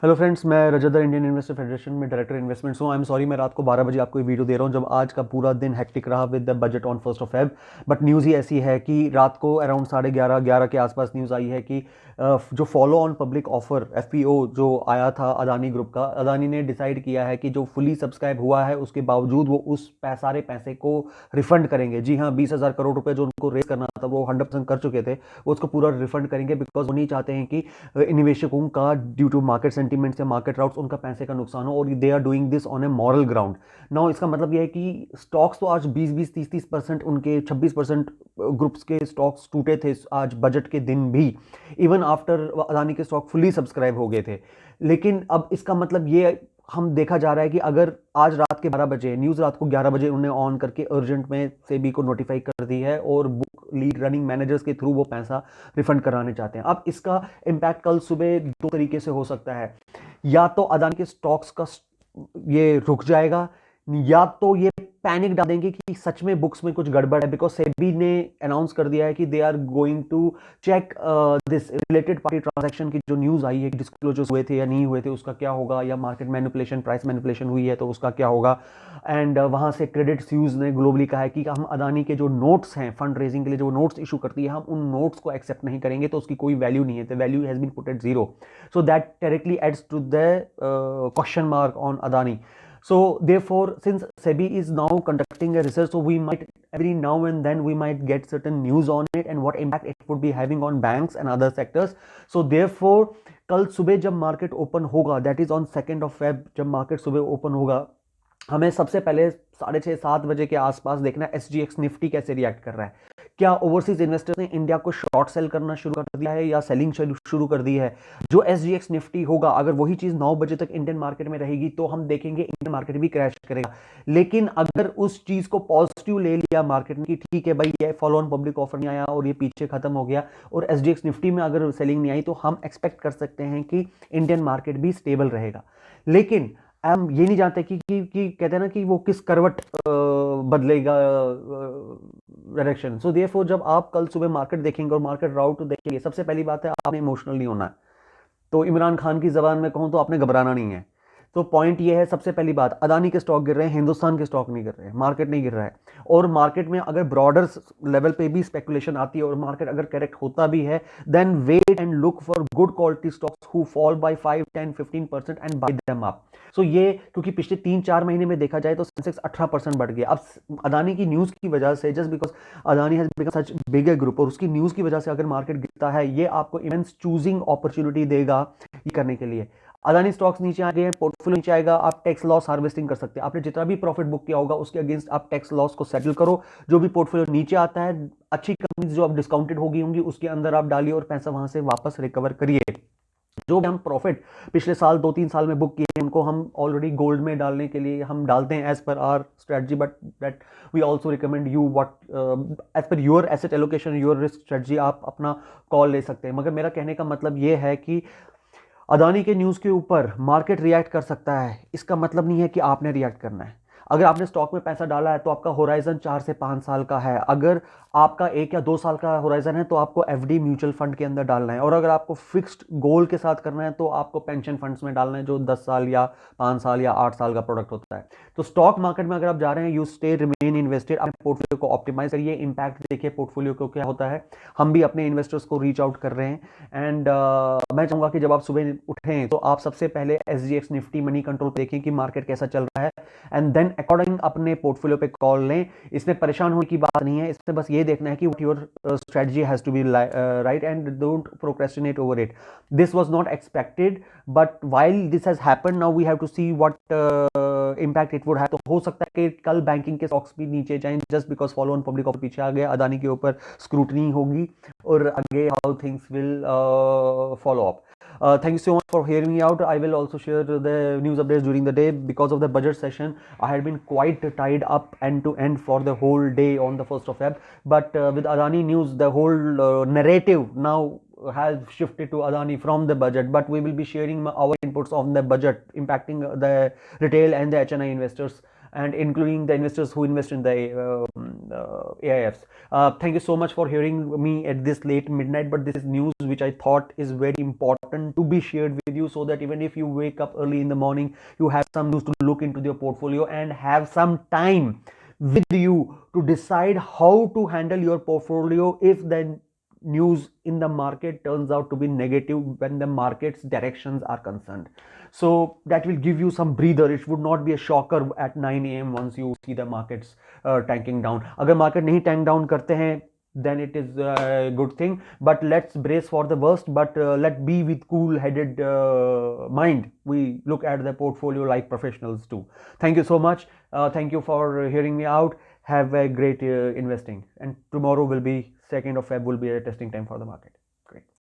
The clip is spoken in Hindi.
हेलो फ्रेंड्स, मैं रजत इंडियन इन्वेस्टर फेडरेशन में डायरेक्टर इन्वेस्टमेंट्स हूँ। आई एम सॉरी मैं रात को 12 बजे आपको ये वीडियो दे रहा हूँ जब आज का पूरा दिन हेक्टिक रहा with the budget on 1 Feb. But news ही ऐसी है कि रात को अराउंड 11:30 के आसपास न्यूज़ आई है कि जो follow on public offer FPO जो आया था अदानी ग्रुप का, अदानी ने डिसाइड किया है कि जो फुली सब्सक्राइब हुआ है उसके बावजूद वो उस सारे पैसे को रिफंड करेंगे। जी हाँ, 20,000 करोड़ रुपए जो उनको रेस करना था वो 100% कर चुके थे, वो उसको पूरा रिफंड करेंगे बिकॉज वो नहीं चाहते हैं कि निवेशकों का ड्यू टू मार्केट सेंटीमेंट्स या मार्केट राउट्स उनका पैसे का नुकसान हो, और they are doing this on a moral ground. Now इसका मतलब यह है कि स्टॉक्स तो आज 20-20, 30-30%, उनके 26% ग्रुप्स के स्टॉक्स टूटे थे आज बजट के दिन भी, इवन आफ्टर अदानी के स्टॉक फुली सब्सक्राइब हो गए थे। लेकिन अब इसका मतलब ये हम देखा जा रहा है कि अगर आज रात के 12 बजे न्यूज़, रात को 11 बजे उन्होंने ऑन करके अर्जेंट में सेबी को नोटिफाई कर दी है और बुक लीड रनिंग मैनेजर्स के थ्रू वो पैसा रिफंड कराने चाहते हैं। अब इसका इम्पैक्ट कल सुबह दो तरीके से हो सकता है। या तो अदानी के स्टॉक्स का ये रुक जाएगा, या तो ये पैनिक डाल देंगे कि सच में बुक्स में कुछ गड़बड़ है, बिकॉज सेबी ने अनाउंस कर दिया है कि they are going to check this related party transaction की जो न्यूज़ आई है कि डिस्क्लोजर्स हुए थे या नहीं हुए थे उसका क्या होगा, या मार्केट मैनिपुलेशन, प्राइस मैनिपुलेशन हुई है तो उसका क्या होगा। एंड वहाँ से क्रेडिट स्यूज ने ग्लोबली कहा है कि हम अदानी के जो नोट्स हैं फंड रेजिंग के लिए जो नोट्स इशू करती है, हम उन नोट्स को एक्सेप्ट नहीं करेंगे, तो उसकी कोई वैल्यू नहीं है, the value has been put at zero. So that directly adds to the question mark on Adani. So therefore, since SEBI is now conducting a research, so we might every now and then we might get certain news on it and what impact it would be having on banks and other sectors. So therefore, कल सुबह जब मार्केट ओपन होगा, दैट इज ऑन 2 फेब, जब मार्केट सुबह ओपन होगा, हमें सबसे पहले 6:30-7 बजे के आसपास देखना है SGX निफ्टी कैसे रिएक्ट कर रहा है। क्या ओवरसीज इन्वेस्टर्स ने इंडिया को शॉर्ट सेल करना शुरू कर दिया है या सेलिंग शुरू कर दी है। जो SGX निफ्टी होगा, अगर वही चीज 9 बजे तक इंडियन मार्केट में रहेगी तो हम देखेंगे इंडियन मार्केट भी क्रैश करेगा। लेकिन अगर उस चीज को पॉजिटिव ले लिया मार्केट ने कि ठीक है भाई, ये फॉलो ऑन पब्लिक ऑफर नहीं आया और ये पीछे खत्म हो गया, और SGX निफ्टी में अगर सेलिंग नहीं आई, तो हम एक्सपेक्ट कर सकते हैं कि इंडियन मार्केट भी स्टेबल रहेगा। लेकिन हम ये नहीं जानते कि कहते हैं ना कि वो किस करवट बदलेगा डायरेक्शन। सो देयरफॉर जब आप कल सुबह मार्केट देखेंगे और मार्केट राउट देखेंगे, सबसे पहली बात है आपने इमोशनल नहीं होना है। तो इमरान खान की जबान में कहूं तो आपने घबराना नहीं है। तो पॉइंट ये है, सबसे पहली बात, अदानी के स्टॉक गिर रहे हैं, हिंदुस्तान के स्टॉक नहीं गिर रहे हैं, मार्केट नहीं गिर रहा है। और मार्केट में अगर ब्रॉडर लेवल पे भी स्पेकुलेशन आती है और मार्केट अगर करेक्ट होता भी है, then wait and look for good quality stocks who fall by 5-10-15% and buy them up. So ये क्योंकि पिछले 3-4 महीने में देखा जाए तो सेंसेक्स 18% बढ़ गया। अब अदानी की न्यूज की वजह से, just because Adani has become such big group, और उसकी न्यूज की वजह से अगर मार्केट गिरता है, ये आपको इमेंस चूजिंग अपॉर्चुनिटी देगा ये करने के लिए। अदानी स्टॉक्स नीचे आ गए हैं, पोर्टफोलियो नीचे आएगा, आप टैक्स लॉस हार्वेस्टिंग कर सकते हैं। आपने जितना भी प्रॉफिट बुक किया होगा उसके अगेंस्ट आप टैक्स लॉस को सेटल करो। जो भी पोर्टफोलियो नीचे आता है, अच्छी कंपनीज जो आप डिस्काउंटेड होगी होंगी उसके अंदर आप डालिए और पैसा वहां से वापस रिकवर करिए। जो भी हम प्रॉफिट पिछले साल 2-3 साल में बुक किए हैं, उनको हम ऑलरेडी गोल्ड में डालने के लिए हम डालते हैं as per our strategy, but that we also recommend you what as per your asset allocation, your risk strategy, आप अपना कॉल ले सकते हैं। मगर मेरा कहने का मतलब ये है कि अदानी के न्यूज़ के ऊपर मार्केट रिएक्ट कर सकता है, इसका मतलब नहीं है कि आपने रिएक्ट करना है। अगर आपने स्टॉक में पैसा डाला है तो आपका होराइजन 4 से 5 साल का है। अगर आपका 1 या 2 साल का होराइजन है तो आपको एफडी म्यूचुअल फंड के अंदर डालना है, और अगर आपको फिक्स्ड गोल के साथ करना है तो आपको पेंशन फंड्स में डालना है जो 10 साल या 5 साल या 8 साल का प्रोडक्ट होता है। तो स्टॉक मार्केट में अगर आप जा रहे हैं, यू स्टे रिमेन इन्वेस्टेड, अपने पोर्टफोलियो को ऑप्टिमाइज करिए, इंपैक्ट देखिए पोर्टफोलियो को क्या होता है। हम भी अपने इन्वेस्टर्स को रीच आउट कर रहे हैं। एंड मैं चाहूंगा कि जब आप सुबह उठें तो आप सबसे पहले SGX निफ्टी मनी कंट्रोल देखें कि मार्केट कैसा चल रहा है, एंड देन अकॉर्डिंग अपने पोर्टफोलियो पे कॉल लें। इसमें परेशान होने की बात नहीं है, इसमें बस ये देखना है कि what your strategy has to be right, and don't procrastinate over it. This was not expected, but while this has happened, now we have to see what impact it would have. तो हो सकता है कि कल बैंकिंग के स्टॉक्स भी नीचे जाएं, just because follow on public offer पीछे आ गया, अदानी के ऊपर स्क्रूटनी होगी, और आगे how things will follow up. Thank you so much for hearing me out. I will also share the news updates during the day. Because of the budget session, I had been quite tied up end to end for the whole day on the 1st of Feb. But with Adani news, the whole narrative now has shifted to Adani from the budget. But we will be sharing our inputs on the budget impacting the retail and the HNI investors and including the investors who invest in the AIFs. Thank you so much for hearing me at this late midnight, but this is news which I thought is very important to be shared with you, so that even if you wake up early in the morning, you have some news to look into your portfolio and have some time with you to decide how to handle your portfolio if the news in the market turns out to be negative when the market's directions are concerned. So that will give you some breather. It would not be a shocker at 9 a.m. once you see the markets tanking down. अगर market नहीं tank down करते हैं, then it is a good thing. But let's brace for the worst. But let be with cool-headed mind. We look at the portfolio like professionals too. Thank you so much. Thank you for hearing me out. Have a great investing. And tomorrow will be 2nd of Feb will be a testing time for the market. Great.